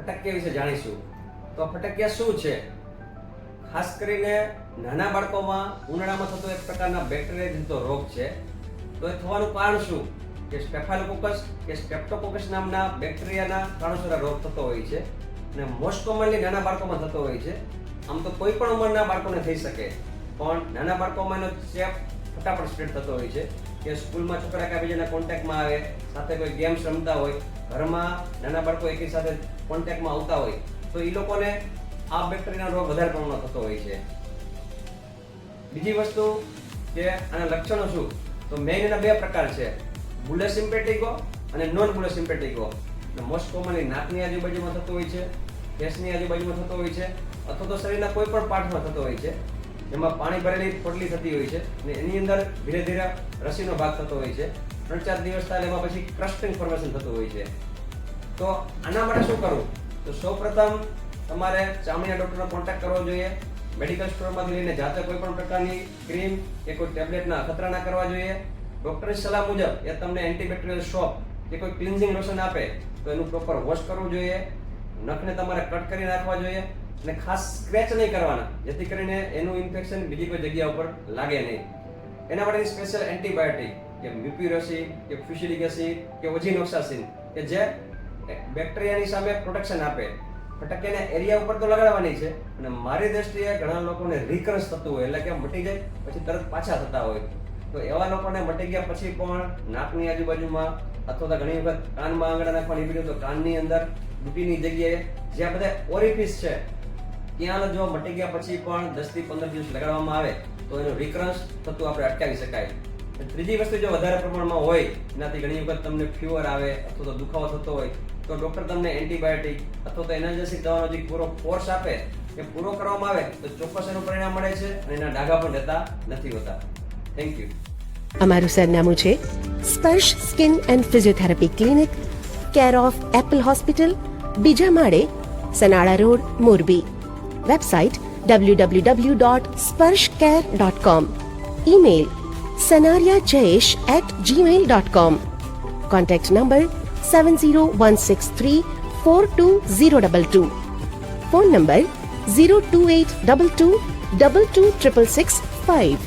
ફટકિયા વિશે જાણીશું. તો ફટકિયા શું છે? ખાસ કરીને નાના બાળકોમાં ઉનાળામાં થતો એક પ્રકારના બેક્ટેરિયા જનિત રોગ છે. તો એ થવાનું કારણ શું? કે સ્ટેફાઇલોકોકસ કે સ્ટ્રેપ્ટોકોકસ નામના બેક્ટેરિયાના કારણસર આ રોગ થતો હોય છે અને મોસ્ટ કોમનલી નાના બાળકોમાં થતો હોય છે. આમ તો કોઈ પણ ઉંમરના બાળકોને થઈ શકે, પણ નાના બાળકોમાં એનો ચેપ ફટાફટ સ્પ્રેડ થતો હોય છે. કે સ્કૂલમાં છોકરા એકબીજાના કોન્ટેક્ટમાં આવે, સાથે કોઈ ગેમ્સ રમતા હોય, ઘરમાં નાના બાળકો એકી સાથે કોન્ટેક્ટમાં આવતા હોય, તો એ લોકોને આ બેક્ટેરિયાનો રોગ વધારે પ્રમાણમાં થતો હોય છે. બીજી વસ્તુ કે આના લક્ષણો શું? તો મેઇન એના બે પ્રકાર છે, બુલસ સિમ્પેટિકો અને નોન બુલસ સિમ્પેટિકો. મોસ્ટ કોમનલી નાકની આજુબાજુમાં થતો હોય છે, ફેસની આજુબાજુમાં થતો હોય છે, અથવા તો શરીરના કોઈ પણ પાર્ટમાં થતો હોય છે. એમાં પાણી ભરેલી પોટલી થતી હોય છે અને એની અંદર ધીરે ધીરે રસીનો ભાગ થતો હોય છે. 3-4 દિવસ થાય એમાં પછી ક્રસ્ટિંગ ફોર્મેશન થતું હોય છે. તો આના માટે શું કરવું? તો સૌપ્રથમ તમારે ચામડીના ડોક્ટરનો કોન્ટેક્ટ કરવો જોઈએ. મેડિકલ સ્ટોરમાંથી લઈને જાતે કોઈ પણ પ્રકારની ક્રીમ કે કોઈ ટેબ્લેટના અખતરા ના કરવા જોઈએ. ડોક્ટરની સલાહ મુજબ એ તમને એન્ટીબેક્ટેરિયલ સોપ કે કોઈ ક્લિન્ઝિંગ લોશન આપે તો એનું પ્રોપર વોશ કરવું જોઈએ. નખને તમારે કટ કરી નાખવા જોઈએ અને ખાસ સ્ક્રેચ નહીં કરવાના, જેથી કરીને એનું ઇન્ફેક્શન બીજી કોઈ જગ્યા ઉપર લાગે નહીં. એના માટેની સ્પેશિયલ એન્ટીબાયોટિક કે મ્યુપિરસી કે ફ્યુસિલિક એસિડ કે ઓઝિનોક્સાસિન કે જે બેક્ટેરિયાની સામે પ્રોટેક્શન આપે. ફટકિયાના એરિયા ઉપર તો લગાડવાની છે અને મારી દ્રષ્ટિએ ઘણા લોકોને રિકરન્સ થતું હોય, એટલે કે મટી જાય પછી તરત પાછા થતા હોય. તો એવા લોકોને મટી ગયા પછી પણ નાકની આજુબાજુમાં અથવા તો ઘણી વખત કાનમાં આંગળા નાખવાની પીડ્યું તો કાનની અંદર ડૂટીની જગ્યાએ જ્યાં બધા ઓરિફિસ છે ત્યાં જો મટી ગયા પછી પણ 10 થી 15 દિવસ લગાડવામાં આવે તો એનું રિકરન્સ થતું આપણે અટકાવી શકાય. ત્રીજી વસ્તુ, જો વધારે પ્રમાણમાં હોય, એનાથી ઘણી વખત તમને ફીવર આવે અથવા તો દુખાવો થતો હોય તો ડોક્ટર તમને એન્ટીબાયોટિક અથવા તો એનર્જેટિક દવાનો જે પૂરો કોર્સ આપે એ પૂરો કરવામાં આવે તો ચોક્કસ એનું પરિણામ મળે છે અને એના ડાઘા પણ રહેતા નથી હોતા. Thank you. અમારું સરનામું છે સ્પર્શ skin and physiotherapy clinic, care of Apple hospital, બીજા માળે, Sanala road, Morbi. Website www.sparshcare.com. Email sanariajayesh@gmail.com. Contact number 7016342022. Phone number 02822 226665.